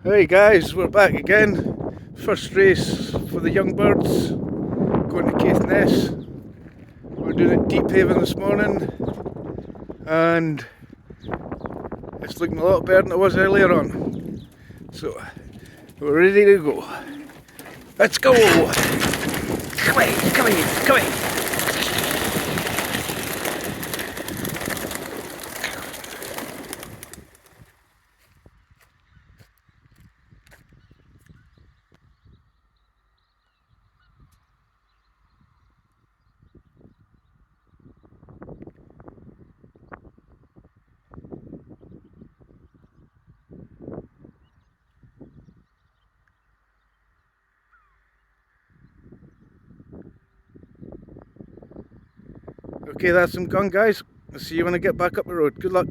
Hey guys, we're back again. First race for the young birds, going to Caithness. We're doing it Deep Haven this morning, and it's looking a lot better than it was earlier on. So, we're ready to go. Let's go! Come on, come on, come on! Okay, that's them gone, guys. I'll see you when I get back up the road. Good luck.